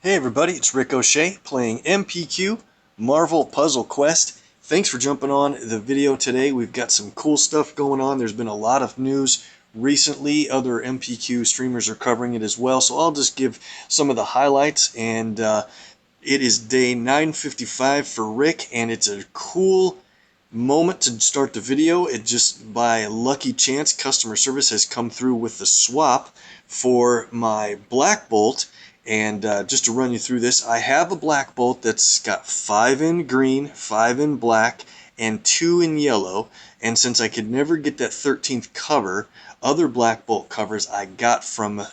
Hey everybody, it's Rick OShay playing MPQ, Marvel Puzzle Quest. Thanks for jumping on the video today. We've got some cool stuff going on. There's been a lot of news recently. Other MPQ streamers are covering it as well, so I'll just give some of the highlights. And it is day 955 for Rick, and it's a cool moment to start the video. It just, by lucky chance, customer service has come through with the swap for my Black Bolt. And just to run you through this, I have a Black Bolt that's got 5 in green, 5 in black, and 2 in yellow. And since I could never get that 13th cover, other Black Bolt covers I got from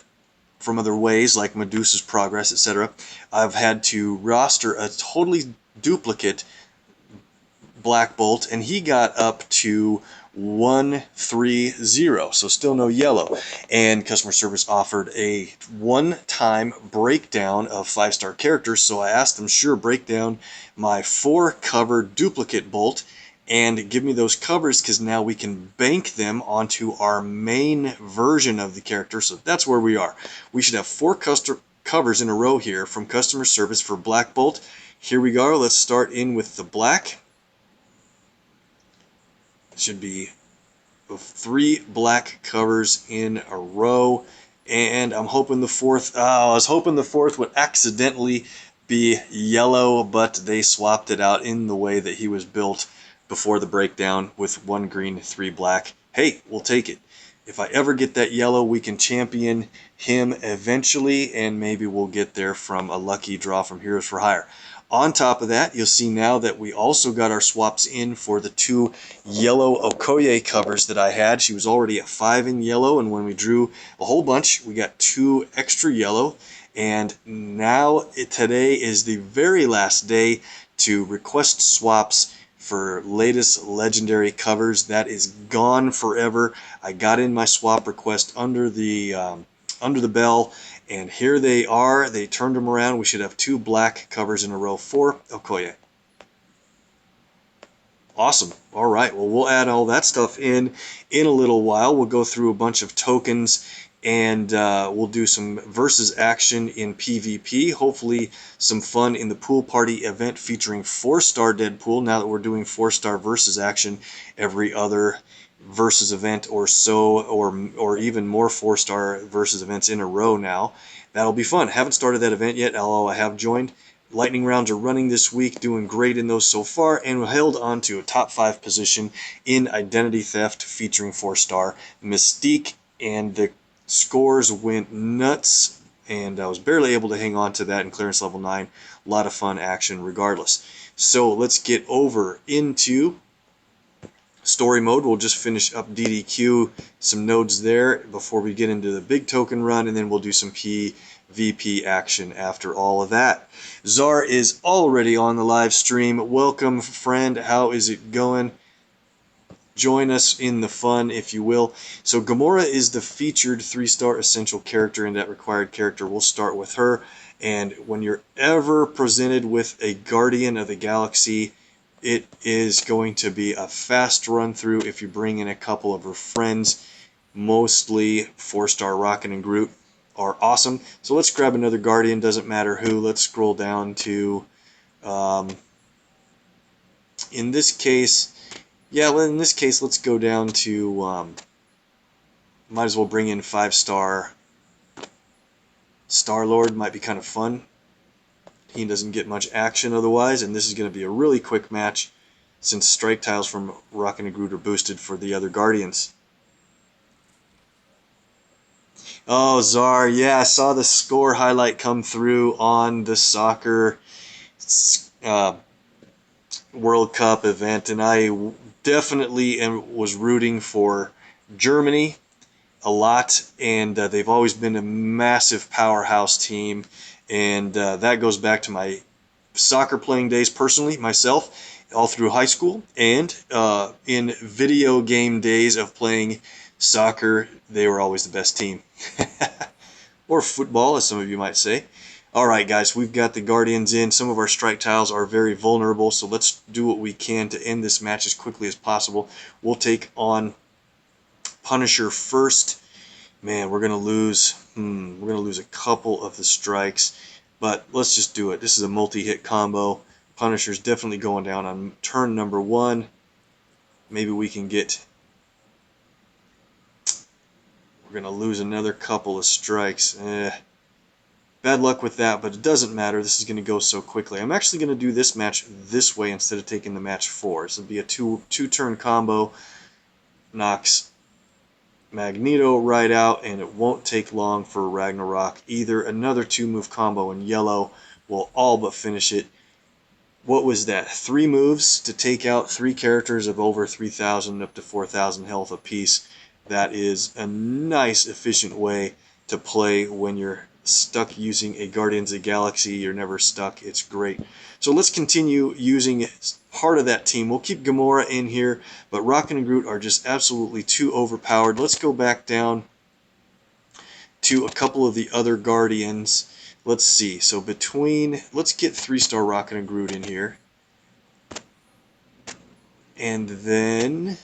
other ways, like Medusa's Progress, etc. I've had to roster a totally duplicate Black Bolt, and he got up to 130, so still no yellow. And customer service offered a one-time breakdown of 5-star characters, so I asked them, sure, break down my 4-cover duplicate bolt and give me those covers, because now we can bank them onto our main version of the character. So that's where we are. We should have 4 covers in a row here from customer service for Black Bolt. Here we go. Let's start in with the black. Should be 3 black covers in a row, and I'm hoping the fourth. I was hoping the fourth would accidentally be yellow, but they swapped it out in the way that he was built before the breakdown with 1 green, 3 black. Hey, we'll take it. If I ever get that yellow, we can champion him eventually, and maybe we'll get there from a lucky draw from Heroes for Hire. On top of that, you'll see now that we also got our swaps in for the 2 yellow Okoye covers that I had. She was already at 5 in yellow, and when we drew a whole bunch, we got 2 extra yellow. And now today is the very last day to request swaps for latest legendary covers. That is gone forever. I got in my swap request under the bell, and here they are. They turned them around. We should have 2 black covers in a row for Okoye. Awesome. All right. Well, we'll add all that stuff in a little while. We'll go through a bunch of tokens, and we'll do some versus action in PvP. Hopefully some fun in the pool party event featuring 4-star Deadpool, now that we're doing 4-star versus action every other versus event or so, or even more 4-star versus events in a row now. That'll be fun. Haven't started that event yet, although I have joined. Lightning rounds are running this week, doing great in those so far, and we held on to a top 5 position in Identity Theft featuring 4-star Mystique, and the scores went nuts, and I was barely able to hang on to that in clearance level 9. A lot of fun action regardless. So let's get over into story mode. We'll just finish up DDQ, some nodes there before we get into the big token run, and then we'll do some PvP action after all of that. Czar is already on the live stream. Welcome, friend. How is it going? Join us in the fun, if you will. So Gamora is the featured 3-star essential character, and that required character. We'll start with her. And when you're ever presented with a Guardian of the Galaxy, it is going to be a fast run through if you bring in a couple of her friends. Mostly 4-star Rocket and Groot are awesome. So let's grab another Guardian, doesn't matter who. Let's scroll down to, in this case, let's go down to, might as well bring in 5-star Star-Lord. Might be kind of fun. He doesn't get much action otherwise, and this is going to be a really quick match since strike tiles from Rocket and Groot are boosted for the other Guardians. Oh, Czar, yeah, I saw the score highlight come through on the soccer World Cup event, and I definitely was rooting for Germany a lot, and they've always been a massive powerhouse team, and that goes back to my soccer playing days personally, myself, all through high school, and in video game days of playing soccer, they were always the best team. Or football, as some of you might say. Alright guys, we've got the Guardians in. Some of our strike tiles are very vulnerable, so let's do what we can to end this match as quickly as possible. We'll take on Punisher first. Man, we're gonna lose a couple of the strikes. but let's just do it. This is a multi-hit combo. Punisher's definitely going down on turn number 1. Maybe we can get... We're going to lose another couple of strikes. Bad luck with that, but it doesn't matter. This is going to go so quickly. I'm actually going to do this match this way instead of taking the match 4. This will be a two-turn combo. Knocks Magneto right out, and it won't take long for Ragnarok either. Another 2-move combo in yellow will all but finish it. What was that? 3 moves to take out 3 characters of over 3,000 up to 4,000 health apiece. That is a nice, efficient way to play when you're stuck using a Guardians of the Galaxy. You're never stuck. It's great. So let's continue using part of that team. We'll keep Gamora in here, but Rocket and Groot are just absolutely too overpowered. Let's go back down to a couple of the other Guardians. Let's see. So let's get 3-star Rocket and Groot in here. And then,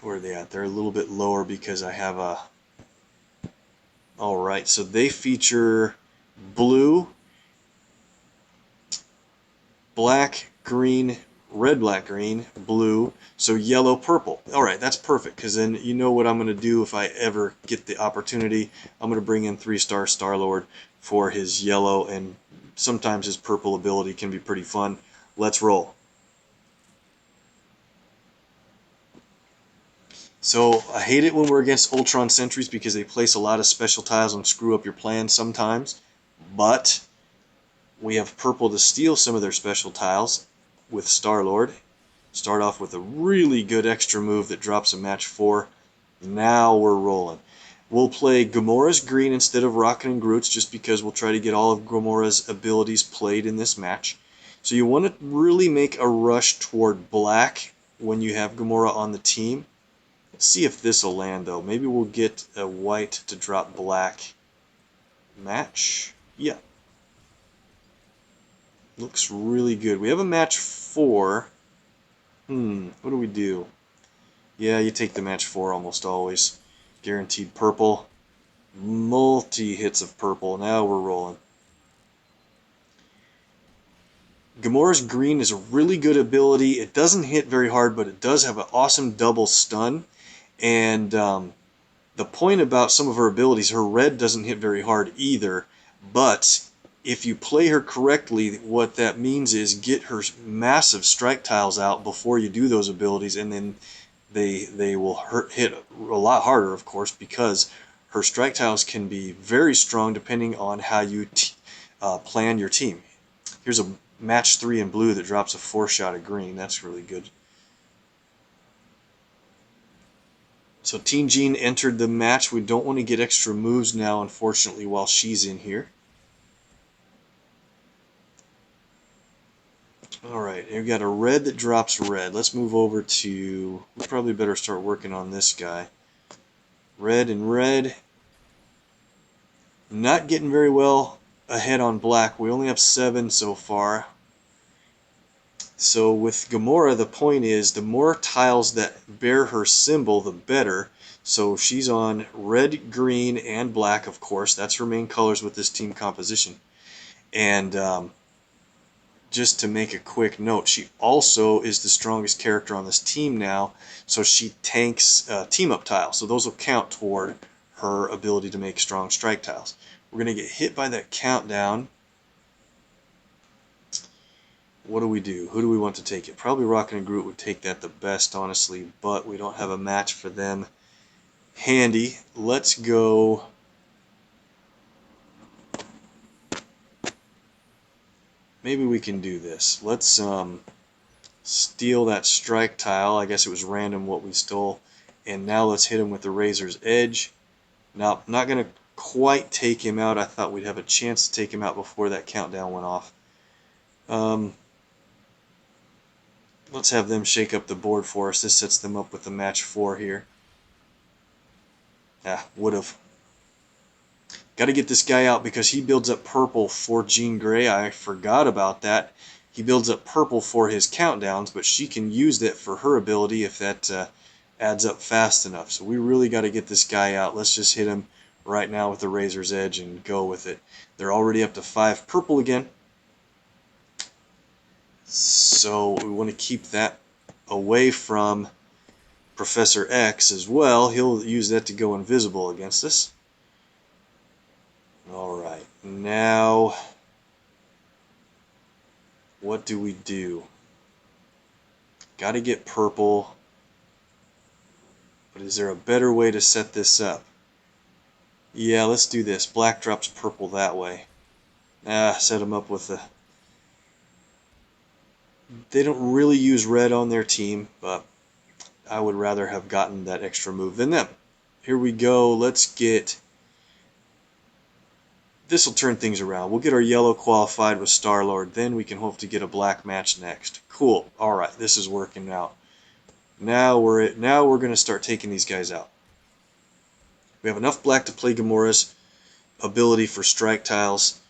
where are they at? They're a little bit lower because I have a... Alright, so they feature blue, black, green, red, black, green, blue, so yellow, purple. Alright, that's perfect, because then you know what I'm going to do if I ever get the opportunity. I'm going to bring in 3-star Star-Lord for his yellow, and sometimes his purple ability can be pretty fun. Let's roll. So I hate it when we're against Ultron Sentries because they place a lot of special tiles and screw up your plan sometimes, but we have purple to steal some of their special tiles with Star-Lord. Start off with a really good extra move that drops a match 4. Now we're rolling. We'll play Gamora's green instead of Rocket and Groot's just because we'll try to get all of Gamora's abilities played in this match. So you want to really make a rush toward black when you have Gamora on the team. Let's see if this will land though. Maybe we'll get a white to drop black. Match? Yeah. Looks really good. We have a match 4. What do we do? Yeah, you take the match 4 almost always. Guaranteed purple. Multi-hits of purple. Now we're rolling. Gamora's green is a really good ability. It doesn't hit very hard, but it does have an awesome double stun. And the point about some of her abilities, her red doesn't hit very hard either, but if you play her correctly, what that means is get her massive strike tiles out before you do those abilities, and then they will hit a lot harder, of course, because her strike tiles can be very strong depending on how you plan your team. Here's a match 3 in blue that drops a 4-shot of green. That's really good. So Teen Jean entered the match. We don't want to get extra moves now, unfortunately, while she's in here. Alright, we've got a red that drops red. Let's move over to... We probably better start working on this guy. Red and red. Not getting very well ahead on black. We only have 7 so far. So with Gamora, the point is the more tiles that bear her symbol, the better. So she's on red, green, and black, of course. That's her main colors with this team composition. And just to make a quick note, she also is the strongest character on this team now. So she tanks team-up tiles. So those will count toward her ability to make strong strike tiles. We're going to get hit by that countdown. What do we do? Who do we want to take it? Probably Rocket and Groot would take that the best, honestly, but we don't have a match for them handy. Let's go... Maybe we can do this. Let's steal that strike tile. I guess it was random what we stole. And now let's hit him with the Razor's Edge. Now, not going to quite take him out. I thought we'd have a chance to take him out before that countdown went off. Let's have them shake up the board for us. This sets them up with the match 4 here. Would have. Got to get this guy out because he builds up purple for Jean Grey. I forgot about that. He builds up purple for his countdowns, but she can use that for her ability if that adds up fast enough. So we really got to get this guy out. Let's just hit him right now with the Razor's Edge and go with it. They're already up to 5 purple again. So we want to keep that away from Professor X as well. He'll use that to go invisible against us. Alright, now what do we do? Got to get purple. But is there a better way to set this up? Yeah, let's do this. Black drops purple that way. Set them up with the... They don't really use red on their team, but I would rather have gotten that extra move than them. Here we go. Let's get... This will turn things around. We'll get our yellow qualified with Star-Lord. Then we can hope to get a black match next. Cool. Alright, this is working out. Now we're going to start taking these guys out. We have enough black to play Gamora's ability for strike tiles.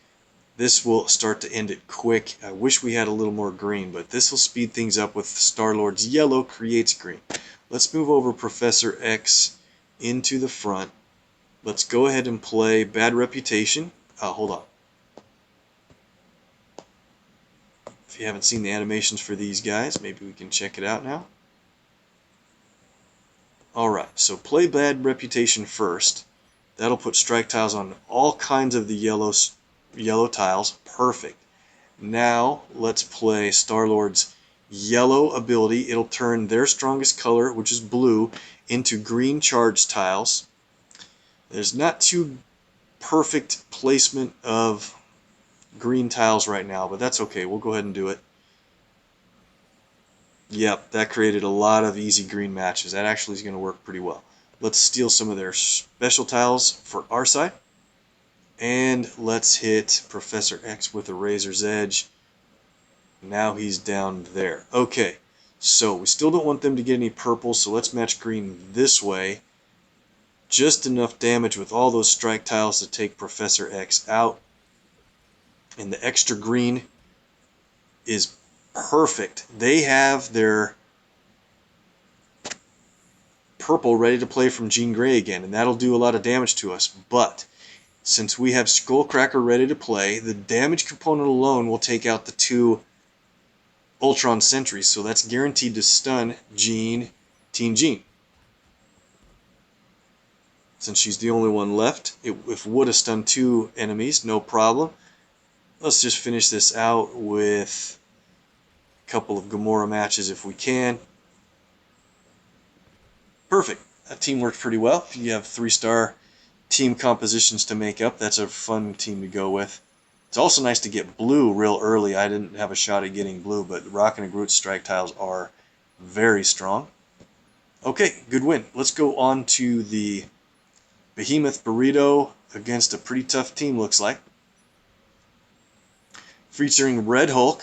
This will start to end it quick. I wish we had a little more green, but this will speed things up with Star-Lord's yellow creates green. Let's move over Professor X into the front. Let's go ahead and play Bad Reputation. Hold on. If you haven't seen the animations for these guys, maybe we can check it out now. Alright, so play Bad Reputation first. That'll put strike tiles on all kinds of the yellow tiles. Perfect. Now let's play Star-Lord's yellow ability. It'll turn their strongest color, which is blue, into green charge tiles. There's not too perfect placement of green tiles right now, but that's okay. We'll go ahead and do it. Yep, that created a lot of easy green matches. That actually is going to work pretty well. Let's steal some of their special tiles for our side. And let's hit Professor X with a Razor's Edge. Now he's down there. Okay, so we still don't want them to get any purple, so let's match green this way. Just enough damage with all those strike tiles to take Professor X out. And the extra green is perfect. They have their purple ready to play from Jean Grey again, and that'll do a lot of damage to us. But since we have Skullcracker ready to play, the damage component alone will take out the 2 Ultron Sentries, so that's guaranteed to stun Teen Jean. Since she's the only one left, it would have stunned 2 enemies, no problem. Let's just finish this out with a couple of Gamora matches if we can. Perfect. That team worked pretty well. If you have 3-star team compositions to make up, that's a fun team to go with. It's also nice to get blue real early. I didn't have a shot at getting blue, but Rocket and Groot's strike tiles are very strong. Okay, good win. Let's go on to the Behemoth Burrito against a pretty tough team, looks like. Featuring Red Hulk.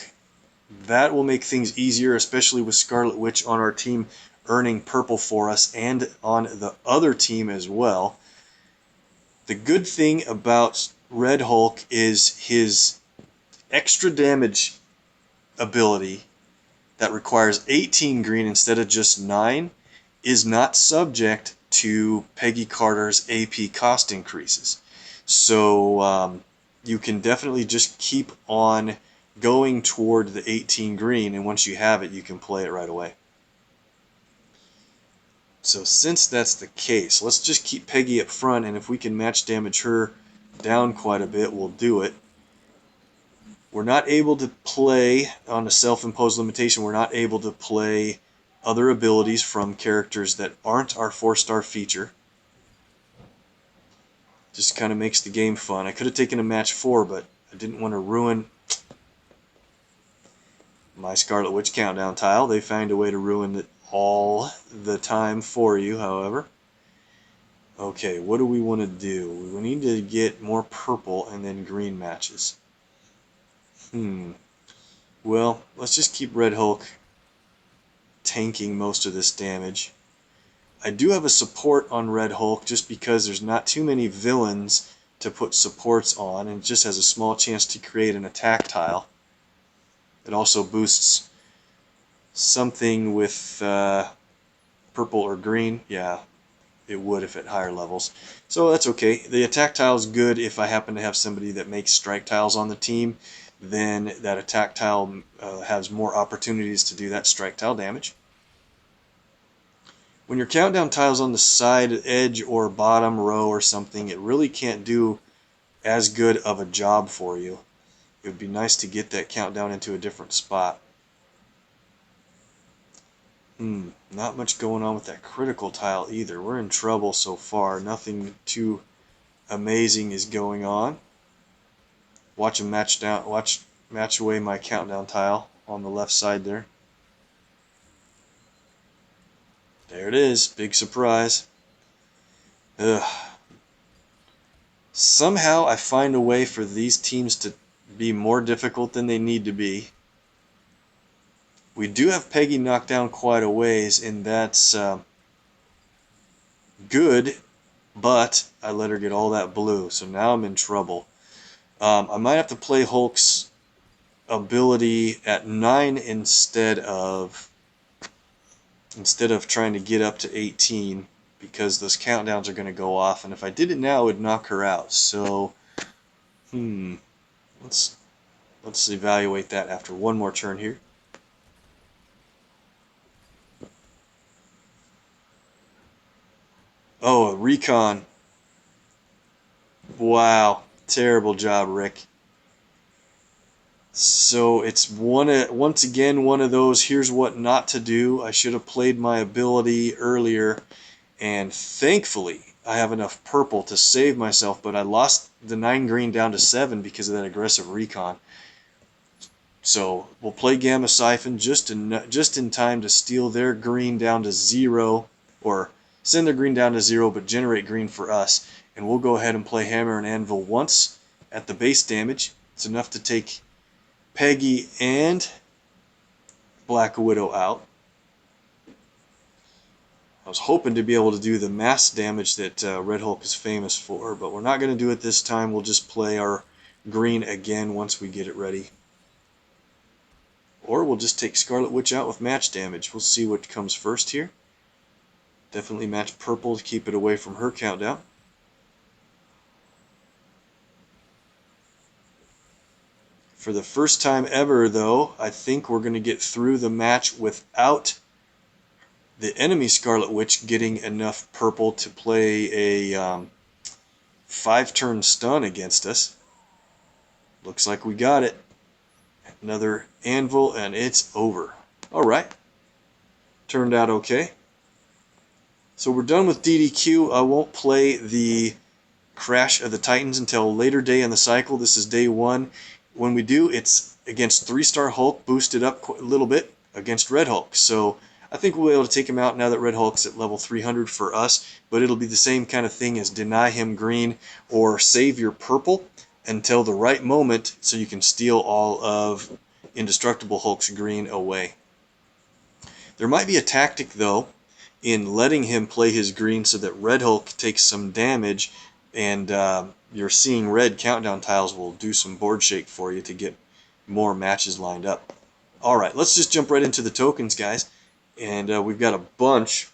That will make things easier, especially with Scarlet Witch on our team earning purple for us and on the other team as well. The good thing about Red Hulk is his extra damage ability that requires 18 green instead of just 9 is not subject to Peggy Carter's AP cost increases. So you can definitely just keep on going toward the 18 green, and once you have it, you can play it right away. So since that's the case, let's just keep Peggy up front, and if we can match damage her down quite a bit, we'll do it. We're not able to play, on a self-imposed limitation, we're not able to play other abilities from characters that aren't our 4-star feature. Just kind of makes the game fun. I could have taken a match 4, but I didn't want to ruin my Scarlet Witch countdown tile. They find a way to ruin it all the time for you, however. Okay, what do we want to do? We need to get more purple and then green matches. Well, let's just keep Red Hulk tanking most of this damage. I do have a support on Red Hulk just because there's not too many villains to put supports on, and it just has a small chance to create an attack tile. It also boosts something with purple or green. Yeah, it would if at higher levels. So that's okay. The attack tile is good if I happen to have somebody that makes strike tiles on the team. Then that attack tile has more opportunities to do that strike tile damage. When your countdown tile's on the side edge or bottom row or something, it really can't do as good of a job for you. It would be nice to get that countdown into a different spot. Not much going on with that critical tile either. We're in trouble so far. Nothing too amazing is going on. Watch him match away my countdown tile on the left side there. There it is. Big surprise. Ugh. Somehow I find a way for these teams to be more difficult than they need to be. We do have Peggy knocked down quite a ways, and that's good, but I let her get all that blue, so now I'm in trouble. I might have to play Hulk's ability at 9 instead of trying to get up to 18, because those countdowns are going to go off, and if I did it now, it would knock her out. So, let's evaluate that after one more turn here. Oh, a recon. Wow, terrible job, Rick. So it's once again one of those, here's what not to do. I should have played my ability earlier, and thankfully I have enough purple to save myself, but I lost the 9 green down to 7 because of that aggressive recon. So we'll play Gamma Siphon just in time to steal their green down to 0, or send their green down to 0 but generate green for us. And we'll go ahead and play Hammer and Anvil once at the base damage. It's enough to take Peggy and Black Widow out. I was hoping to be able to do the mass damage that Red Hulk is famous for, but we're not going to do it this time. We'll just play our green again once we get it ready. Or we'll just take Scarlet Witch out with match damage. We'll see what comes first here. Definitely match purple to keep it away from her countdown. For the first time ever, though, I think we're going to get through the match without the enemy Scarlet Witch getting enough purple to play a 5-turn stun against us. Looks like we got it. Another anvil, and it's over. Alright. Turned out okay. So we're done with DDQ. I won't play the Crash of the Titans until a later day in the cycle. This is day 1. When we do, it's against 3-star Hulk, boosted up a little bit against Red Hulk. So I think we'll be able to take him out now that Red Hulk's at level 300 for us, but it'll be the same kind of thing as deny him green or save your purple until the right moment so you can steal all of Indestructible Hulk's green away. There might be a tactic, though, in letting him play his green so that Red Hulk takes some damage, and your Seeing Red countdown tiles will do some board shake for you to get more matches lined up. Alright, let's just jump right into the tokens, guys. And we've got a bunch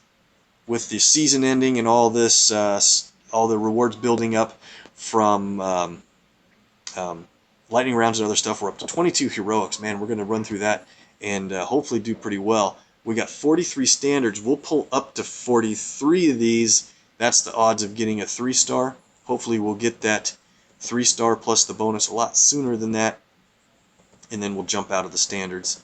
with the season ending and all this, all the rewards building up from lightning rounds and other stuff. We're up to 22 heroics. Man, we're going to run through that and hopefully do pretty well. We got 43 standards. We'll pull up to 43 of these. That's the odds of getting a 3-star. Hopefully we'll get that 3-star plus the bonus a lot sooner than that, and then we'll jump out of the standards.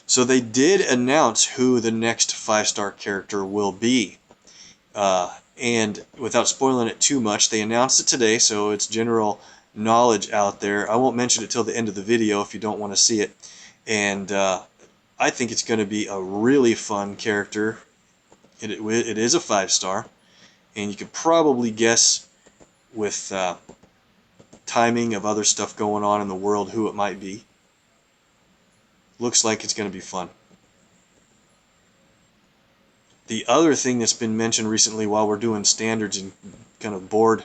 So they did announce who the next 5-star character will be. And without spoiling it too much, they announced it today, so it's general knowledge out there. I won't mention it till the end of the video if you don't want to see it. And I think it's going to be a really fun character. It is a 5-star, and you could probably guess with timing of other stuff going on in the world who it might be. Looks like it's going to be fun. The other thing that's been mentioned recently while we're doing standards and kind of bored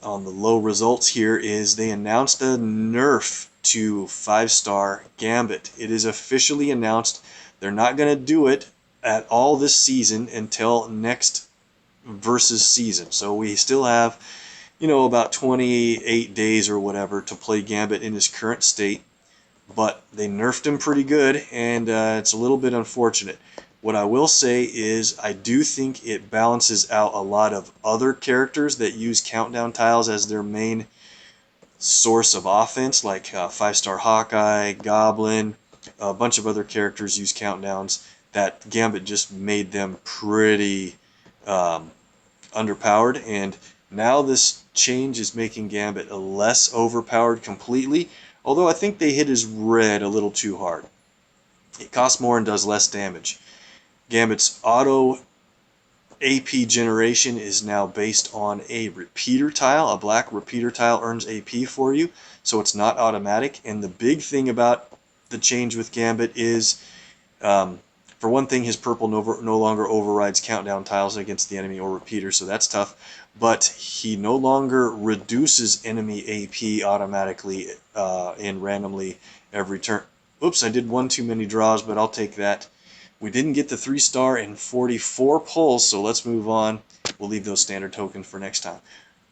on the low results here is they announced a nerf to 5-star Gambit. It is officially announced. They're not going to do it at all this season until next versus season. So we still have, about 28 days or whatever to play Gambit in his current state. But they nerfed him pretty good, and it's a little bit unfortunate. What I will say is I do think it balances out a lot of other characters that use countdown tiles as their main source of offense, like 5-star Hawkeye, Goblin, a bunch of other characters use countdowns. That Gambit just made them pretty underpowered, and now this change is making Gambit less overpowered completely, although I think they hit his red a little too hard. It costs more and does less damage. Gambit's auto AP generation is now based on a repeater tile. A black repeater tile earns AP for you, so it's not automatic. And the big thing about the change with Gambit is, for one thing, his purple no longer overrides countdown tiles against the enemy or repeaters, so that's tough. But he no longer reduces enemy AP automatically and randomly every turn. Oops, I did one too many draws, but I'll take that. We didn't get the 3-star and 44 pulls, so let's move on. We'll leave those standard tokens for next time.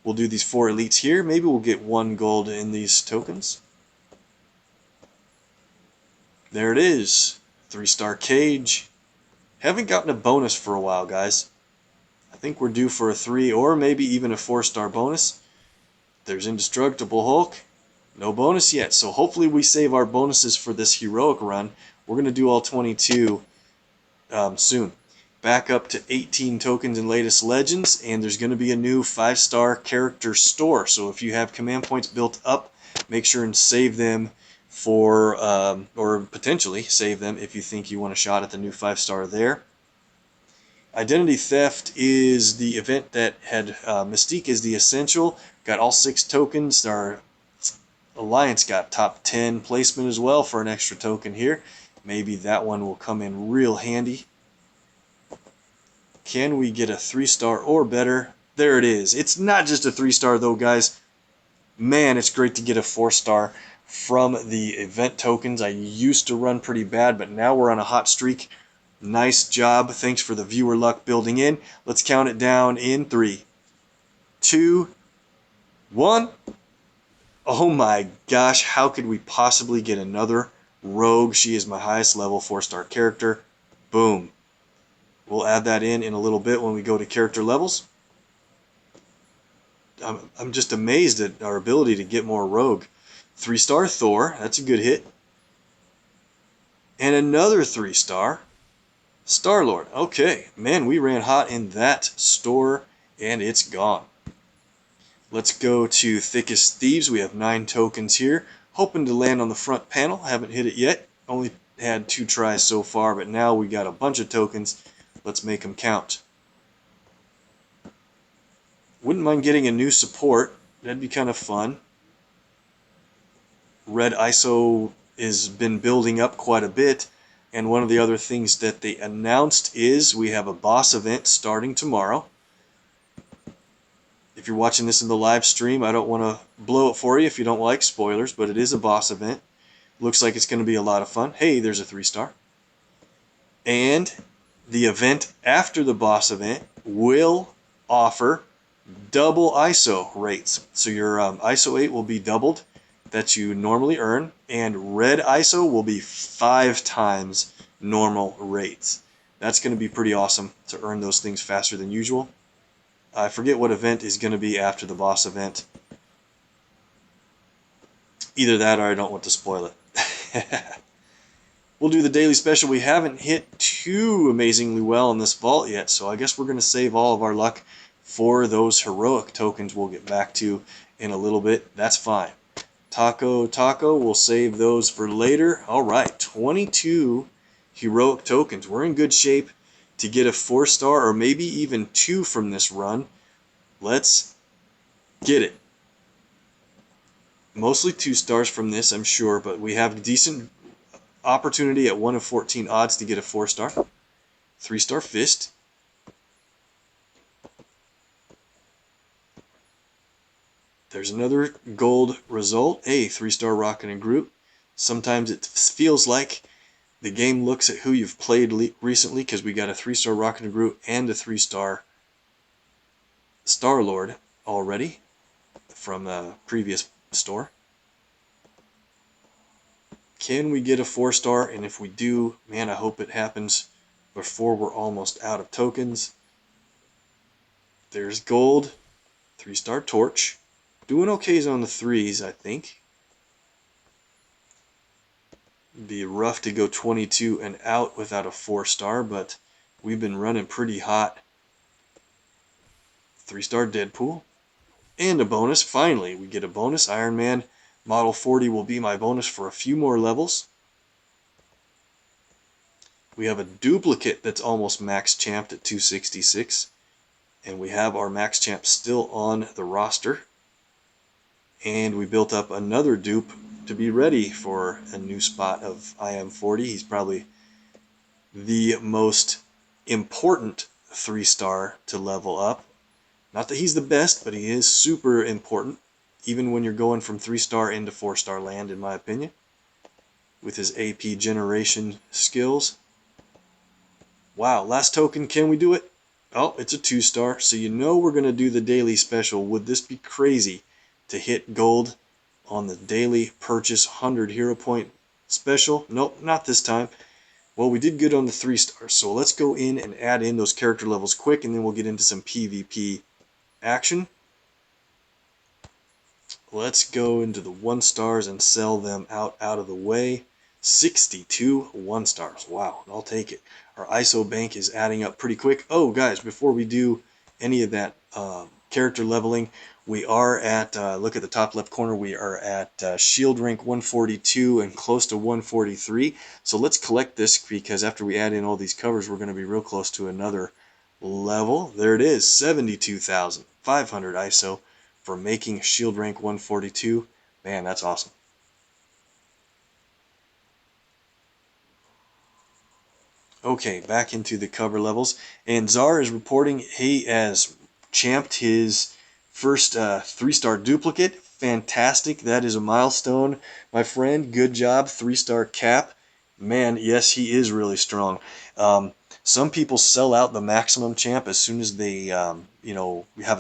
We'll do these 4 elites here. Maybe we'll get 1 gold in these tokens. There it is. 3-star Cage. Haven't gotten a bonus for a while, guys. I think we're due for a 3 or maybe even a 4-star bonus. There's Indestructible Hulk. No bonus yet, so hopefully we save our bonuses for this heroic run. We're going to do all 22 soon. Back up to 18 tokens in latest legends, and there's going to be a new 5-star character store. So if you have command points built up, make sure and save them for, or potentially save them if you think you want a shot at the new 5-star there. Identity Theft is the event that had Mystique is the essential. Got all 6 tokens. Our Alliance got top 10 placement as well for an extra token here. Maybe that one will come in real handy. Can we get a 3-star or better? There it is. It's not just a 3-star though, guys. Man, it's great to get a 4-star from the event tokens. I used to run pretty bad, but now we're on a hot streak. Nice job. Thanks for the viewer luck building in. Let's count it down in 3, 2, 1. Oh my gosh, how could we possibly get another Rogue? She is my highest level 4-star character. Boom. We'll add that in a little bit when we go to character levels. I'm just amazed at our ability to get more Rogue. 3-star Thor, that's a good hit. And another 3-star Star-Lord. Okay, man, we ran hot in that store, and it's gone. Let's go to Thickest Thieves. We have 9 tokens here. Hoping to land on the front panel. Haven't hit it yet. Only had 2 tries so far, but now we got a bunch of tokens. Let's make them count. Wouldn't mind getting a new support. That'd be kind of fun. Red ISO has been building up quite a bit. And one of the other things that they announced is we have a boss event starting tomorrow. If you're watching this in the live stream, I don't want to blow it for you if you don't like spoilers, but it is a boss event. Looks like it's going to be a lot of fun. Hey, there's a 3-star. And the event after the boss event will offer double ISO rates. So your ISO 8 will be doubled that you normally earn, and red ISO will be 5 times normal rates. That's going to be pretty awesome to earn those things faster than usual. I forget what event is going to be after the boss event. Either that or I don't want to spoil it. We'll do the daily special. We haven't hit too amazingly well in this vault yet, so I guess we're going to save all of our luck for those heroic tokens we'll get back to in a little bit. That's fine. Taco, we'll save those for later. All right, 22 heroic tokens. We're in good shape to get a 4-star or maybe even 2 from this run. Let's get it. Mostly 2 stars from this, I'm sure, but we have a decent opportunity at 1 in 14 odds to get a 4-star. 3-star Fist. There's another gold result. Hey, 3-star Rocket and Groot. Sometimes it feels like the game looks at who you've played recently, because we got a 3-star Rocket and Groot and a 3-star Star-Lord already from the previous store. Can we get a 4-star? And if we do, man, I hope it happens before we're almost out of tokens. There's gold. 3-star Torch. Doing okay on the 3s, I think. It'd be rough to go 22 and out without a 4-star, but we've been running pretty hot. 3-star Deadpool. And a bonus. Finally, we get a bonus. Iron Man Model 40 will be my bonus for a few more levels. We have a duplicate that's almost max champed at 266. And we have our max champ still on the roster. And we built up another dupe to be ready for a new spot of IM40. He's probably the most important 3-star to level up. Not that he's the best, but he is super important, even when you're going from 3-star into 4-star land, in my opinion, with his AP generation skills. Wow, last token, can we do it? Oh, it's a 2-star, so you know we're going to do the daily special. Would this be crazy to hit gold on the daily purchase 100 hero point special? Nope, not this time. Well, we did good on the 3-stars, so let's go in and add in those character levels quick, and then we'll get into some PvP action. Let's go into the 1-stars and sell them out of the way. 62 1-stars. Wow, I'll take it. Our ISO bank is adding up pretty quick. Oh, guys, before we do any of that character leveling, we are at, look at the top left corner, we are at shield rank 142 and close to 143. So let's collect this, because after we add in all these covers, we're going to be real close to another level. There it is, 72,500 ISO for making shield rank 142. Man, that's awesome. Okay, back into the cover levels, and Czar is reporting he has champed his first 3-star duplicate. Fantastic. That is a milestone, my friend. Good job. 3-star Cap. Man, yes, he is really strong. Some people sell out the maximum champ as soon as they, have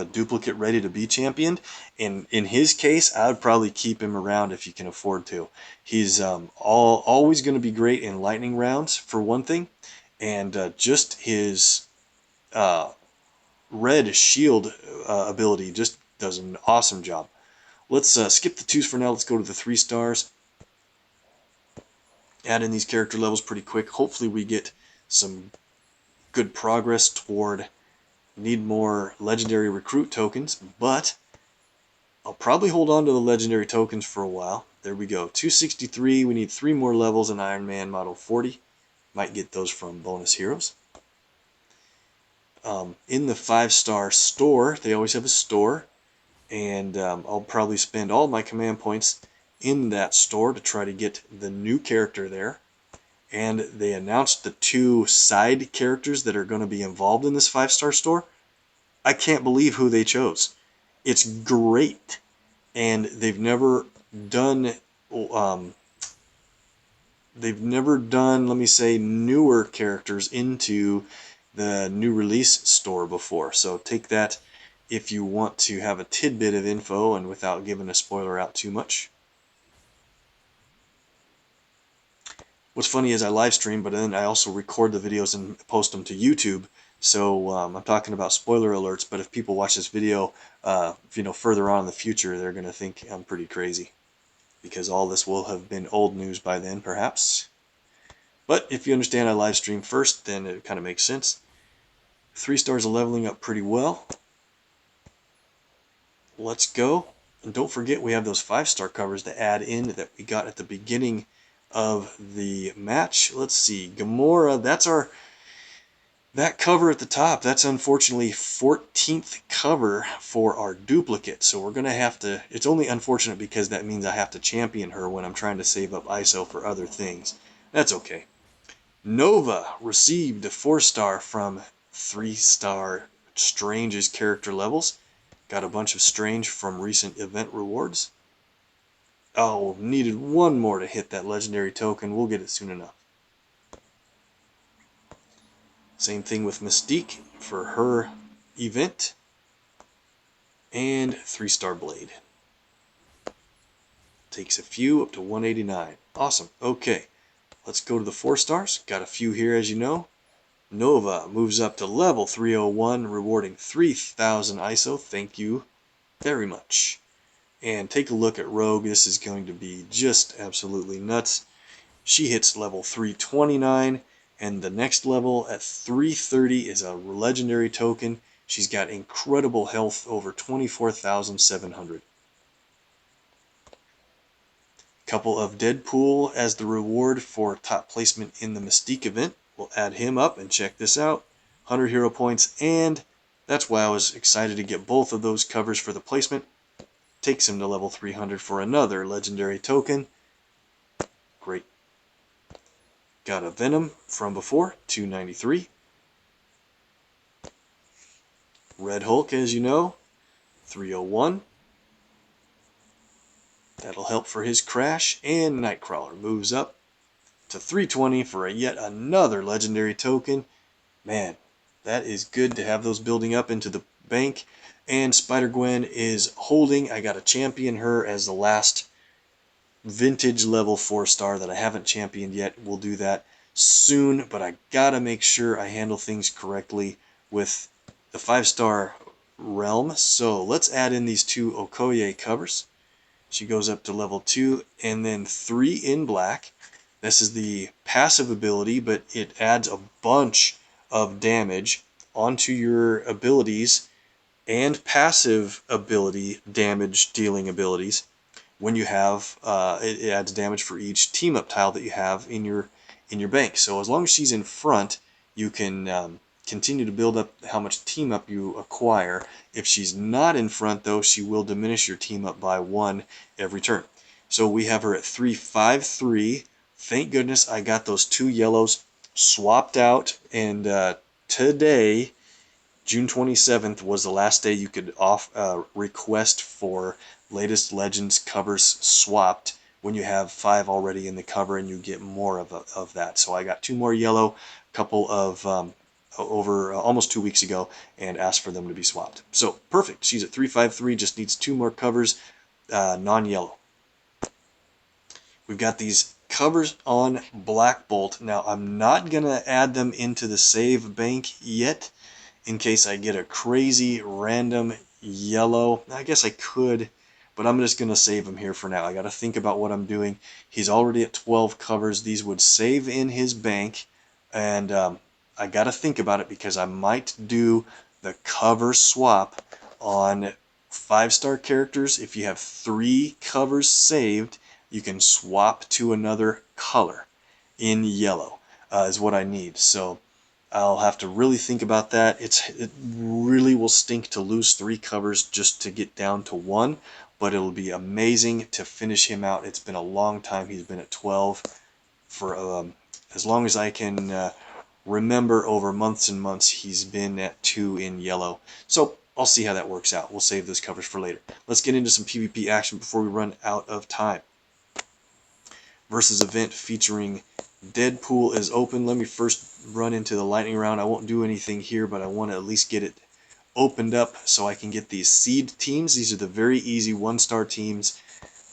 a duplicate ready to be championed. And in his case, I would probably keep him around if you can afford to. He's always going to be great in lightning rounds, for one thing. And just his red shield ability just does an awesome job. Let's skip the 2s for now. Let's go to the 3-stars. Add in these character levels pretty quick. Hopefully we get some good progress toward need more legendary recruit tokens, but I'll probably hold on to the legendary tokens for a while. There we go. 263. We need 3 more levels in Iron Man Model 40. Might get those from bonus heroes. In the 5-star store, they always have a store, and I'll probably spend all my command points in that store to try to get the new character there. And they announced the 2 side characters that are going to be involved in this 5-star store. I can't believe who they chose. It's great, and they've never done let me say, newer characters into the new release store before. So take that if you want to have a tidbit of info and without giving a spoiler out too much. What's funny is I live stream, but then I also record the videos and post them to YouTube. So I'm talking about spoiler alerts, but if people watch this video, further on in the future, they're going to think I'm pretty crazy, because all this will have been old news by then, perhaps. But if you understand I live stream first, then it kind of makes sense. 3-stars are leveling up pretty well. Let's go. And don't forget, we have those 5-star covers to add in that we got at the beginning of the match. Let's see, Gamora, that cover at the top, that's unfortunately 14th cover for our duplicate. So we're going to have to, it's only unfortunate because that means I have to champion her when I'm trying to save up ISO for other things. That's okay. Nova received a 4-star from 3-star Strange's character levels. Got a bunch of Strange from recent event rewards. Oh, needed one more to hit that legendary token. We'll get it soon enough. Same thing with Mystique for her event. And 3-star Blade. Takes a few up to 189. Awesome. Okay, let's go to the 4 stars. Got a few here, as you know. Nova moves up to level 301, rewarding 3,000 ISO. Thank you very much. And take a look at Rogue. This is going to be just absolutely nuts. She hits level 329, and the next level at 330 is a legendary token. She's got incredible health, over 24,700. Couple of Deadpool as the reward for top placement in the Mystique event. We'll add him up and check this out. 100 hero points, and that's why I was excited to get both of those covers for the placement. Takes him to level 300 for another legendary token. Great. Got a Venom from before, 293. Red Hulk, as you know, 301. That'll help for his crash. And Nightcrawler moves up to 320 for yet another legendary token. Man, that is good to have those building up into the bank. And Spider-Gwen is holding. I got to champion her as the last vintage level 4-star that I haven't championed yet. We'll do that soon, but I gotta make sure I handle things correctly with the 5-star realm. So let's add in these 2 Okoye covers. She goes up to level 2 and then 3 in black. This is the passive ability, but it adds a bunch of damage onto your abilities and passive ability damage dealing abilities. When you have it adds damage for each team up tile that you have in your bank. So as long as she's in front, you can continue to build up how much team up you acquire. If she's not in front, though, she will diminish your team up by 1 every turn. So we have her at 353. Thank goodness I got those 2 yellows swapped out, and today, June 27th, was the last day you could request for latest Legends covers swapped when you have 5 already in the cover, and you get more of that. So I got 2 more yellow, a couple of over almost 2 weeks ago, and asked for them to be swapped. So perfect. She's at 353, just needs 2 more covers, non-yellow. We've got these covers on Black Bolt. Now I'm not gonna add them into the save bank yet, in case I get a crazy random yellow. I guess I could, but I'm just going to save him here for now. I got to think about what I'm doing. He's already at 12 covers. These would save in his bank, and I got to think about it because I might do the cover swap on 5-star characters. If you have 3 covers saved, you can swap to another color in yellow is what I need. So I'll have to really think about that. It really will stink to lose 3 covers just to get down to 1, but it'll be amazing to finish him out. It's been a long time. He's been at 12 for as long as I can remember. Over months and months, he's been at 2 in yellow. So I'll see how that works out. We'll save those covers for later. Let's get into some PvP action before we run out of time. Versus event featuring Deadpool is open. Let me first run into the lightning round. I won't do anything here, but I want to at least get it opened up so I can get these seed teams. These are the very easy 1-star teams.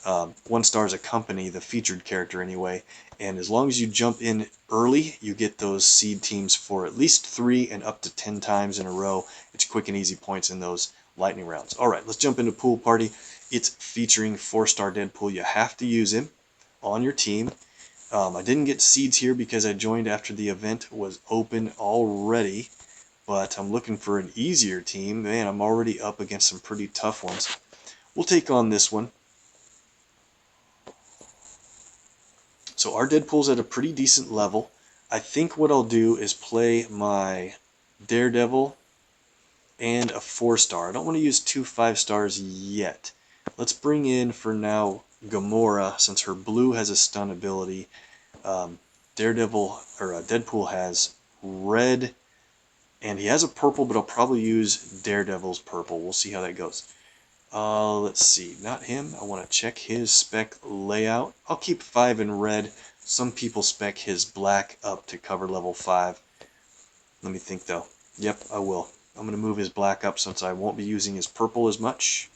1 star is a company, the featured character anyway. And as long as you jump in early, you get those seed teams for at least 3 and up to 10 times in a row. It's quick and easy points in those lightning rounds. All right, let's jump into Pool Party. It's featuring 4-star Deadpool. You have to use him on your team. I didn't get seeds here because I joined after the event was open already, but I'm looking for an easier team. Man, I'm already up against some pretty tough ones. We'll take on this one. So our Deadpool's at a pretty decent level. I think what I'll do is play my Daredevil and a 4-star. I don't want to use 2 5-stars yet. Let's bring in for now Gamora, since her blue has a stun ability. Deadpool has red And he has a purple, but I'll probably use Daredevil's purple. We'll see how that goes. Let's see. Not him. I want to check his spec layout. I'll keep 5 in red. Some people spec his black up to cover level 5. Let me think, though. Yep, I will. I'm going to move his black up since I won't be using his purple as much.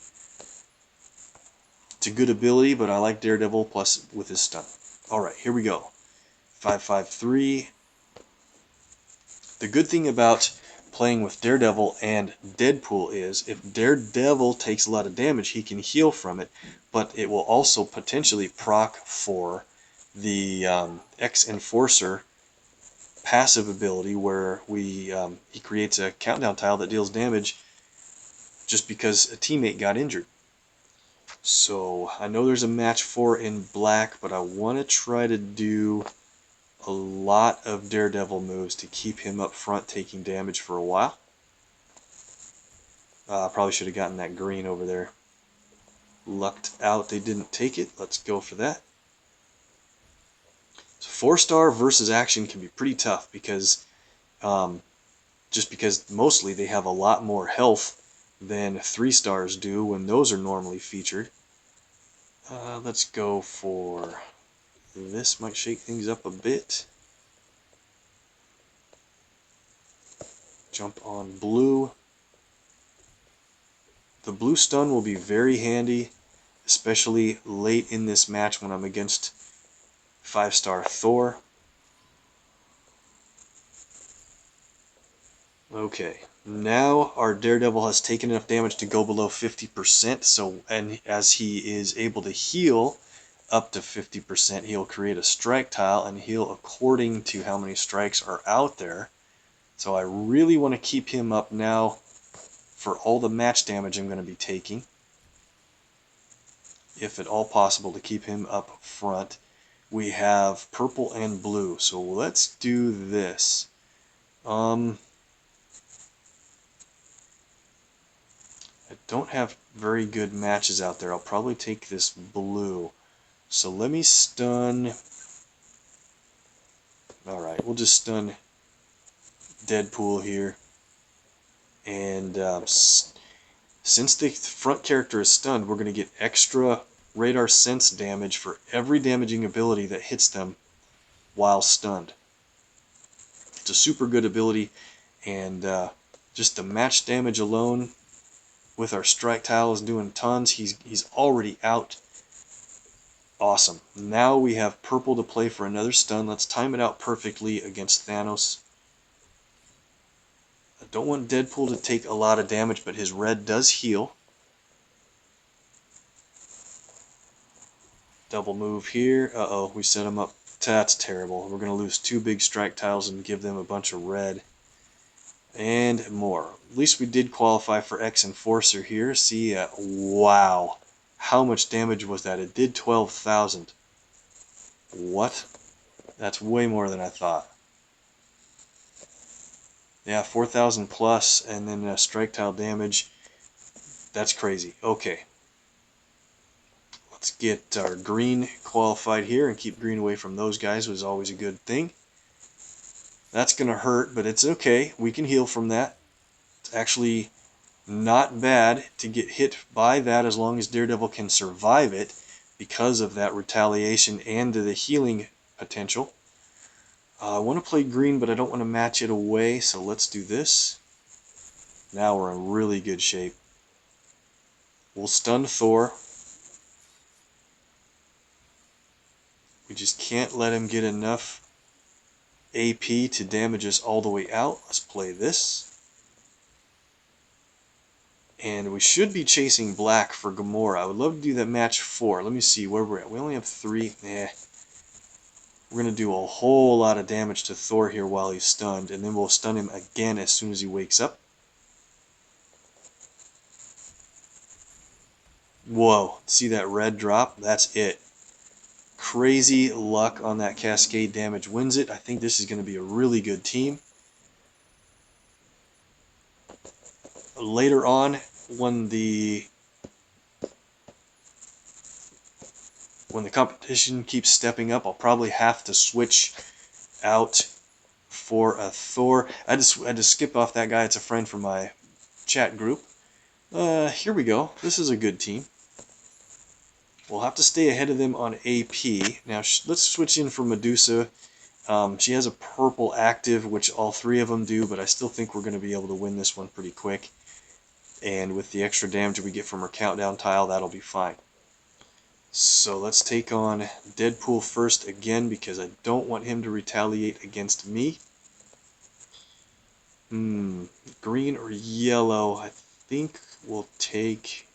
It's a good ability, but I like Daredevil plus with his stun. Alright, here we go. 553. The good thing about playing with Daredevil and Deadpool is if Daredevil takes a lot of damage, he can heal from it, but it will also potentially proc for the X-Enforcer passive ability where he creates a countdown tile that deals damage just because a teammate got injured. So I know there's a match 4 in black, but I want to try to do a lot of Daredevil moves to keep him up front taking damage for a while. Probably should have gotten that green over there. Lucked out they didn't take it. Let's go for that. So 4-star versus action can be pretty tough because just because mostly they have a lot more health than 3-stars do when those are normally featured. Let's go for this. Might shake things up a bit. Jump on blue. The blue stun will be very handy, especially late in this match when I'm against 5-star Thor. Okay, now our Daredevil has taken enough damage to go below 50%, so and as he is able to heal up to 50%, he'll create a strike tile and heal according to how many strikes are out there. So I really want to keep him up now for all the match damage I'm going to be taking, if at all possible, to keep him up front. We have purple and blue, so let's do this. I don't have very good matches out there. I'll probably take this blue. So let me stun. Alright, we'll just stun Deadpool here. And since the front character is stunned, we're going to get extra radar sense damage for every damaging ability that hits them while stunned. It's a super good ability, and just the match damage alone with our strike tile is doing tons. He's already out. Awesome. Now we have purple to play for another stun. Let's time it out perfectly against Thanos. I don't want Deadpool to take a lot of damage, but his red does heal. Double move here. Uh-oh, we set him up. That's terrible. We're going to lose 2 big strike tiles and give them a bunch of red. And more. At least we did qualify for X-Enforcer here. See, wow. How much damage was that? It did 12,000. What? That's way more than I thought. Yeah, 4,000 plus, and then strike tile damage. That's crazy. Okay. Let's get our green qualified here and keep green away from those guys, was always a good thing. That's going to hurt, but it's okay. We can heal from that. It's actually not bad to get hit by that as long as Daredevil can survive it because of that retaliation and the healing potential. I want to play green, but I don't want to match it away, so let's do this. Now we're in really good shape. We'll stun Thor. We just can't let him get enough AP to damage us all the way out. Let's play this. And we should be chasing black for Gamora. I would love to do that match 4. Let me see where we're at. We only have 3. We're going to do a whole lot of damage to Thor here while he's stunned, and then we'll stun him again as soon as he wakes up. Whoa, see that red drop? That's it. Crazy luck on that cascade damage wins it. I think this is going to be a really good team. Later on, when the competition keeps stepping up, I'll probably have to switch out for a Thor. I had to skip off that guy. It's a friend from my chat group. Here we go. This is a good team. We'll have to stay ahead of them on AP. Now, let's switch in for Medusa. She has a purple active, which all three of them do, but I still think we're going to be able to win this one pretty quick. And with the extra damage we get from her countdown tile, that'll be fine. So let's take on Deadpool first again, because I don't want him to retaliate against me. Green or yellow? I think we'll take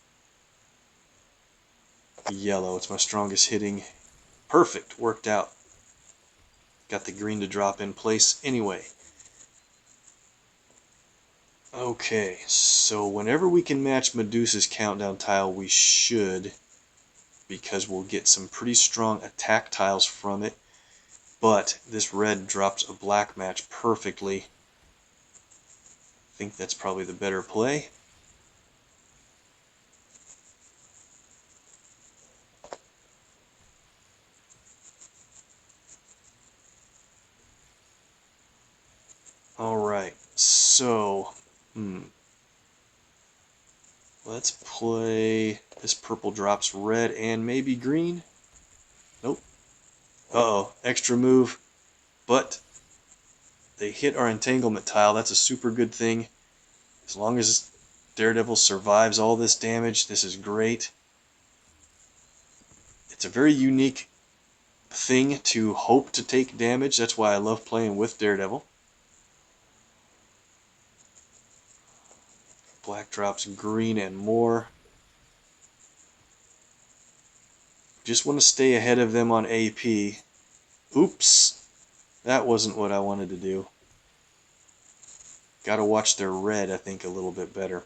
yellow. It's my strongest hitting. Perfect. Worked out. Got the green to drop in place anyway. Okay, so whenever we can match Medusa's countdown tile, we should, because we'll get some pretty strong attack tiles from it. But this red drops a black match perfectly. I think that's probably the better play. Alright, so, let's play, this purple drops red and maybe green. Nope. Uh-oh, extra move, but they hit our entanglement tile. That's a super good thing. As long as Daredevil survives all this damage, this is great. It's a very unique thing to hope to take damage. That's why I love playing with Daredevil. Black drops green and more. Just want to stay ahead of them on AP. Oops. That wasn't what I wanted to do. Gotta watch their red, I think, a little bit better.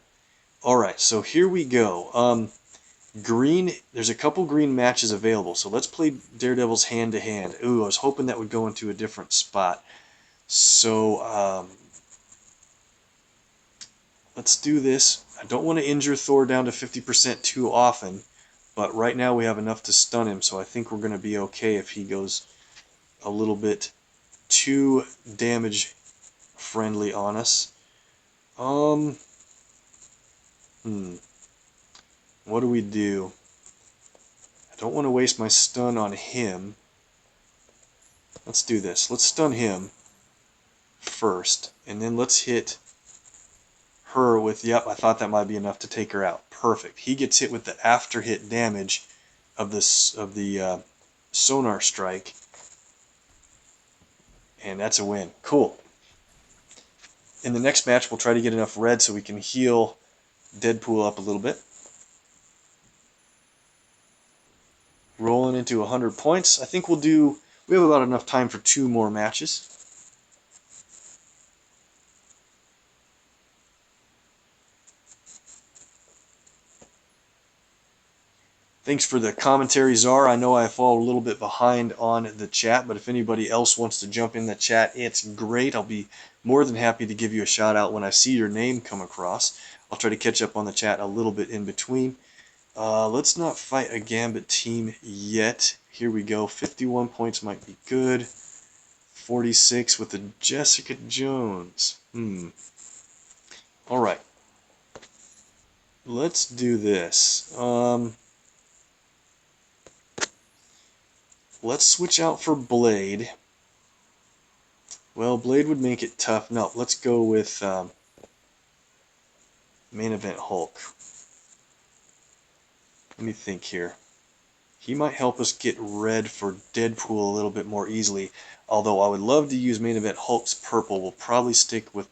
Alright, so here we go. Green, there's a couple green matches available, so let's play Daredevil's hand-to-hand. Ooh, I was hoping that would go into a different spot. So, let's do this. I don't want to injure Thor down to 50% too often, but right now we have enough to stun him, so I think we're going to be okay if he goes a little bit too damage friendly on us. What do we do? I don't want to waste my stun on him. Let's do this. Let's stun him first, and then let's hit her with, yep, I thought that might be enough to take her out. Perfect. He gets hit with the after hit damage of this of the sonar strike, and that's a win. Cool. In the next match, we'll try to get enough red so we can heal Deadpool up a little bit. Rolling into 100 points. I think we have about enough time for 2 more matches. Thanks for the commentary, Czar. I know I fall a little bit behind on the chat, but if anybody else wants to jump in the chat, it's great. I'll be more than happy to give you a shout out when I see your name come across. I'll try to catch up on the chat a little bit in between. Let's not fight a Gambit team yet. Here we go. 51 points might be good. 46 with the Jessica Jones. Alright. Let's do this. Let's switch out for Blade. Well, Blade would make it tough. No, let's go with main event Hulk. Let me think here. He might help us get red for Deadpool a little bit more easily. Although I would love to use main event Hulk's purple. We'll probably stick with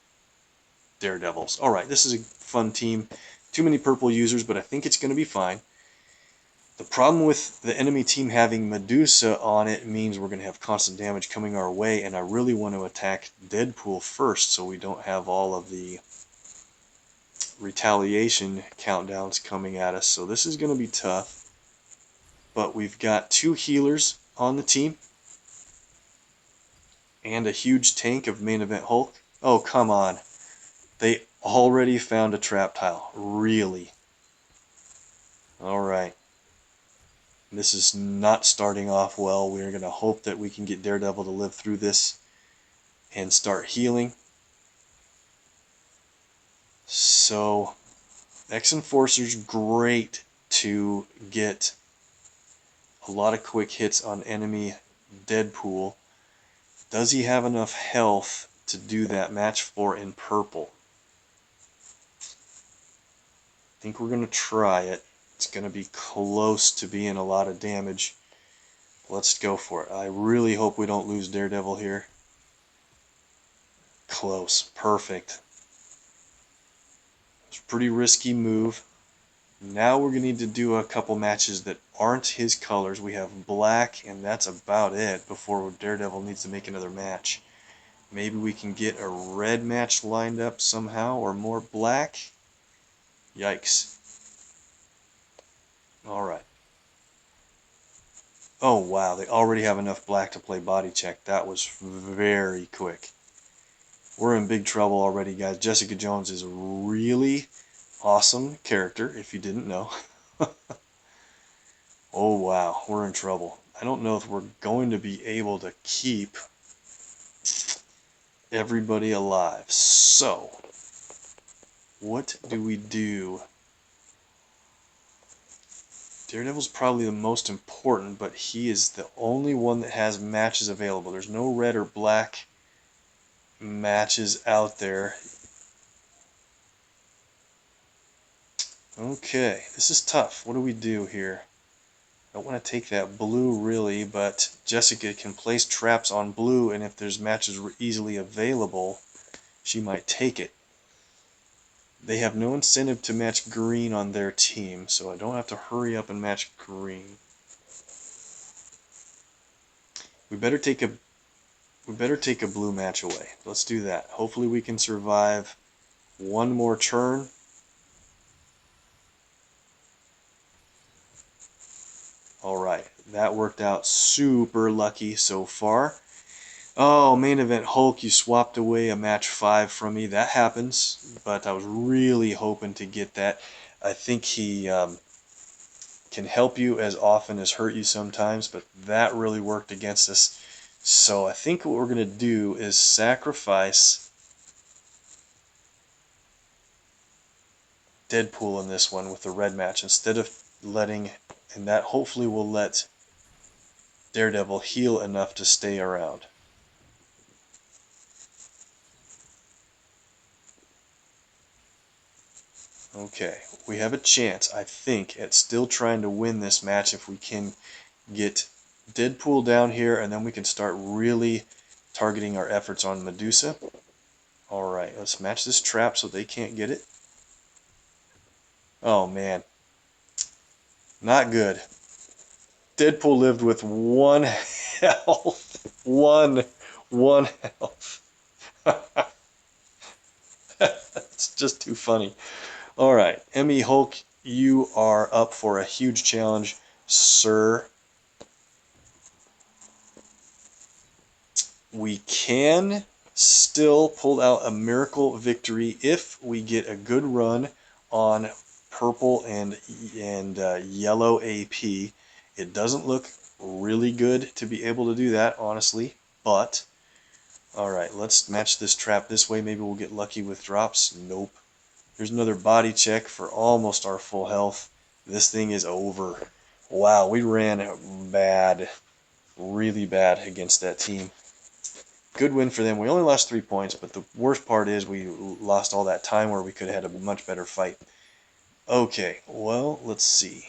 Daredevils. Alright, this is a fun team. Too many purple users, but I think it's going to be fine. The problem with the enemy team having Medusa on it means we're going to have constant damage coming our way, and I really want to attack Deadpool first so we don't have all of the retaliation countdowns coming at us. So this is going to be tough, but we've got 2 healers on the team and a huge tank of main event Hulk. Oh, come on. They already found a trap tile. Really? Alright. This is not starting off well. We're going to hope that we can get Daredevil to live through this and start healing. So X-Enforcer's great to get a lot of quick hits on enemy Deadpool. Does he have enough health to do that match 4 in purple? I think we're going to try it. It's going to be close to being a lot of damage. Let's go for it. I really hope we don't lose Daredevil here. Close. Perfect. It's a pretty risky move. Now we're going to need to do a couple matches that aren't his colors. We have black, and that's about it before Daredevil needs to make another match. Maybe we can get a red match lined up somehow, or more black. Yikes. Alright. Oh wow, they already have enough black to play body check. That was very quick. We're in big trouble already, guys. Jessica Jones is a really awesome character, if you didn't know. Oh wow, we're in trouble. I don't know if we're going to be able to keep everybody alive. So, what do we do? Daredevil's probably the most important, but he is the only one that has matches available. There's no red or black matches out there. Okay, this is tough. What do we do here? I don't want to take that blue really, but Jessica can place traps on blue, and if there's matches easily available, she might take it. They have no incentive to match green on their team, so I don't have to hurry up and match green. We better take a blue match away. Let's do that. Hopefully we can survive one more turn. Alright, that worked out super lucky so far. Oh, main event Hulk, you swapped away a match 5 from me. That happens, but I was really hoping to get that. I think he can help you as often as hurt you sometimes, but that really worked against us. So I think what we're going to do is sacrifice Deadpool in this one with the red match instead of letting, and that hopefully will let Daredevil heal enough to stay around. Okay, we have a chance, I think, at still trying to win this match if we can get Deadpool down here, and then we can start really targeting our efforts on Medusa. Alright, let's match this trap so they can't get it. Oh man, not good. Deadpool lived with 1 health. One health. It's just too funny. Alright, ME Hulk, you are up for a huge challenge, sir. We can still pull out a miracle victory if we get a good run on purple and yellow AP. It doesn't look really good to be able to do that, honestly, but alright, let's match this trap this way. Maybe we'll get lucky with drops. Nope. Here's another body check for almost our full health. This thing is over. Wow, we ran bad. Really bad against that team. Good win for them. We only lost 3 points, but the worst part is we lost all that time where we could have had a much better fight. Okay, well, let's see.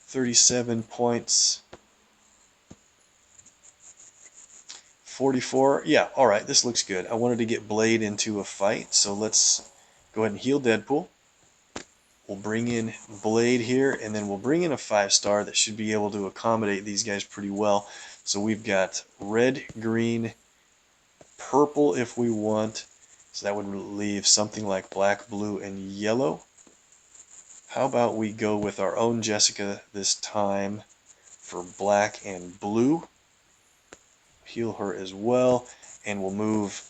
37 points. 44. Yeah, alright, this looks good. I wanted to get Blade into a fight, so let's go ahead and heal Deadpool. We'll bring in Blade here, and then we'll bring in a 5-star that should be able to accommodate these guys pretty well. So we've got red, green, purple if we want. So that would leave something like black, blue, and yellow. How about we go with our own Jessica this time for black and blue. Heal her as well, and we'll move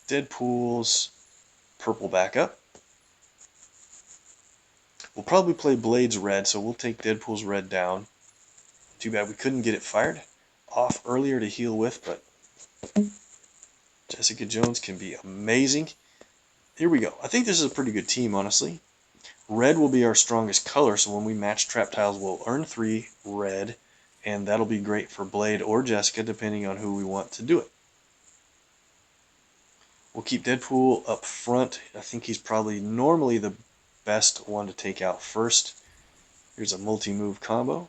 Deadpool's purple back up. We'll probably play Blade's red, so we'll take Deadpool's red down. Too bad we couldn't get it fired off earlier to heal with, but Jessica Jones can be amazing. Here we go. I think this is a pretty good team, honestly. Red will be our strongest color, so when we match trap tiles, we'll earn 3 red, and that'll be great for Blade or Jessica, depending on who we want to do it. We'll keep Deadpool up front. I think he's probably normally the best one to take out first. Here's a multi-move combo.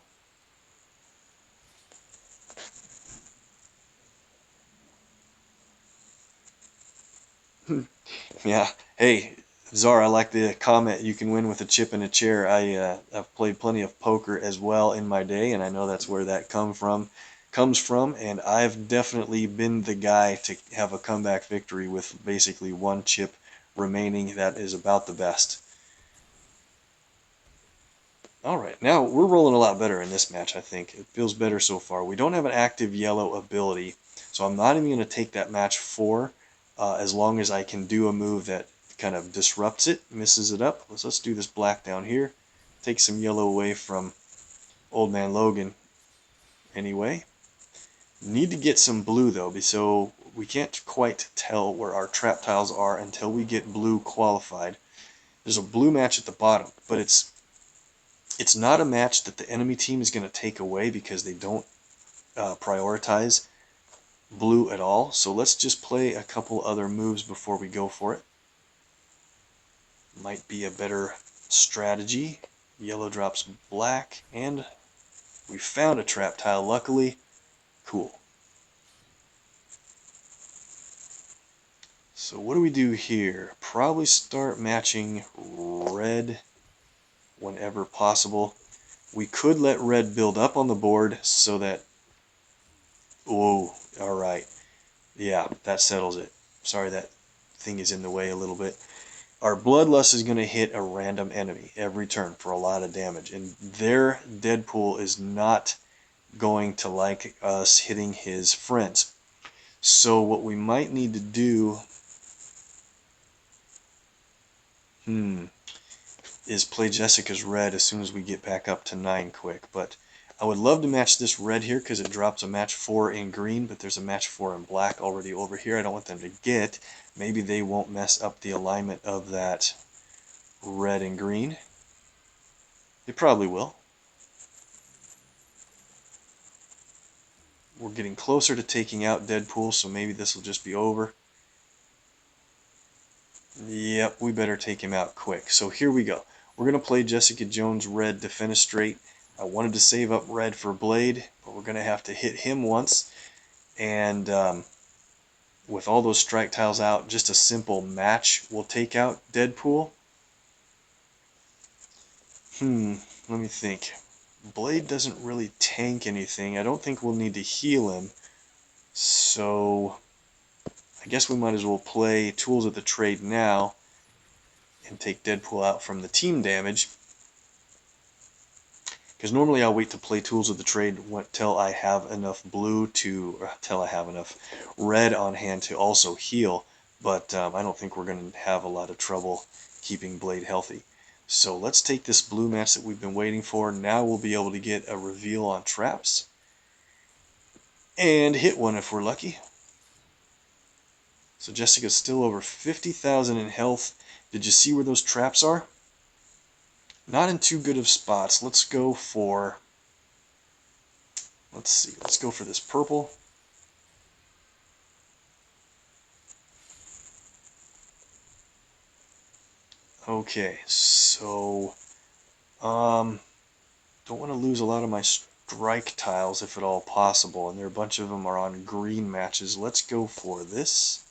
Yeah, hey, Czar, I like the comment, you can win with a chip and a chair. I've played plenty of poker as well in my day, and I know that's where that comes from, and I've definitely been the guy to have a comeback victory with basically 1 chip remaining. That is about the best. Alright, now we're rolling a lot better in this match, I think. It feels better so far. We don't have an active yellow ability, so I'm not even going to take that match 4 as long as I can do a move that kind of disrupts it, misses it up. Let's do this black down here. Take some yellow away from Old Man Logan anyway. Need to get some blue though, so we can't quite tell where our trap tiles are until we get blue qualified. There's a blue match at the bottom, but it's not a match that the enemy team is going to take away because they don't prioritize blue at all. So let's just play a couple other moves before we go for it. Might be a better strategy. Yellow drops black, and we found a trap tile, luckily. Cool. So what do we do here? Probably start matching red whenever possible. We could let red build up on the board so that... Whoa, alright. Yeah, that settles it. Sorry that thing is in the way a little bit. Our Bloodlust is going to hit a random enemy every turn for a lot of damage, and their Deadpool is not going to like us hitting his friends. So what we might need to do is play Jessica's red as soon as we get back up to 9 quick. But I would love to match this red here because it drops a match 4 in green, but there's a match 4 in black already over here. I don't want them to get. Maybe they won't mess up the alignment of that red and green. They probably will. We're getting closer to taking out Deadpool, so maybe this will just be over. Yep, we better take him out quick. So here we go. We're going to play Jessica Jones red defenestrate. I wanted to save up red for Blade, but we're going to have to hit him once. And with all those strike tiles out, just a simple match will take out Deadpool. Let me think. Blade doesn't really tank anything. I don't think we'll need to heal him. So I guess we might as well play Tools of the Trade now and take Deadpool out from the team damage. Because normally I'll wait to play Tools of the Trade till I have enough blue till I have enough red on hand to also heal. But I don't think we're going to have a lot of trouble keeping Blade healthy. So let's take this blue match that we've been waiting for. Now we'll be able to get a reveal on traps. And hit one if we're lucky. So Jessica's still over 50,000 in health. Did you see where those traps are? Not in too good of spots. Let's go for... Let's see. Let's go for this purple. Okay, so... don't want to lose a lot of my strike tiles if at all possible, and there are a bunch of them are on green matches. Let's go for this.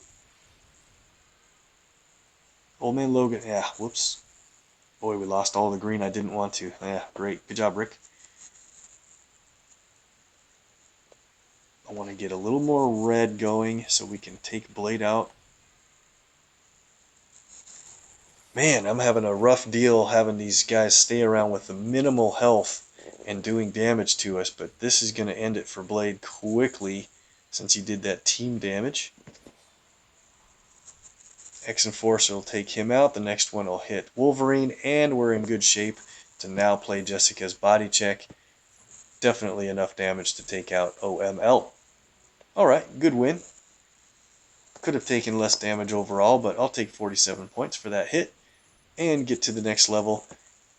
Old Man Logan, yeah, whoops. Boy, we lost all the green I didn't want to. Yeah, great. Good job, Rick. I want to get a little more red going so we can take Blade out. Man, I'm having a rough deal having these guys stay around with the minimal health and doing damage to us, but this is going to end it for Blade quickly since he did that team damage. X-Enforcer will take him out. The next one will hit Wolverine, and we're in good shape to now play Jessica's body check. Definitely enough damage to take out OML. Alright, good win. Could have taken less damage overall, but I'll take 47 points for that hit and get to the next level.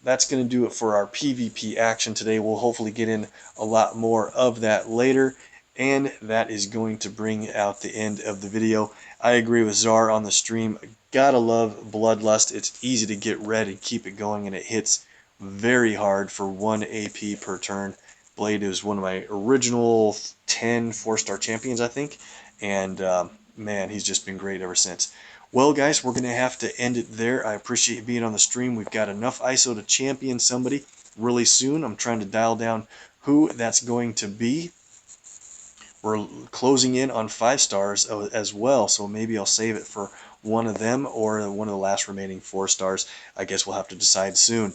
That's going to do it for our PvP action today. We'll hopefully get in a lot more of that later, and that is going to bring out the end of the video. I agree with Czar on the stream. Gotta love Bloodlust. It's easy to get red and keep it going, and it hits very hard for 1 AP per turn. Blade is one of my original 10 4-star champions, I think, and man, he's just been great ever since. Well, guys, we're going to have to end it there. I appreciate you being on the stream. We've got enough ISO to champion somebody really soon. I'm trying to dial down who that's going to be. We're closing in on 5 stars as well, so maybe I'll save it for one of them or one of the last remaining 4 stars. I guess we'll have to decide soon.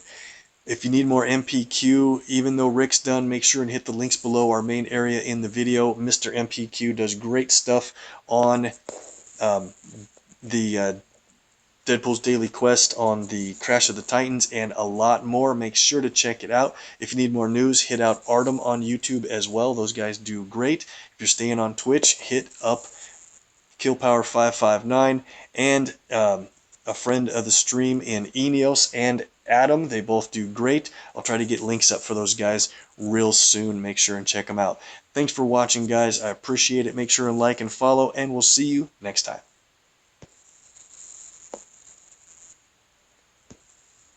If you need more MPQ, even though Rick's done, make sure and hit the links below our main area in the video. Mr. MPQ does great stuff on the Deadpool's Daily Quest, on the Crash of the Titans, and a lot more. Make sure to check it out. If you need more news, hit out Artem on YouTube as well. Those guys do great. If you're staying on Twitch, hit up KillPower559 and a friend of the stream in Eneos and Adam. They both do great. I'll try to get links up for those guys real soon. Make sure and check them out. Thanks for watching, guys. I appreciate it. Make sure and like and follow, and we'll see you next time.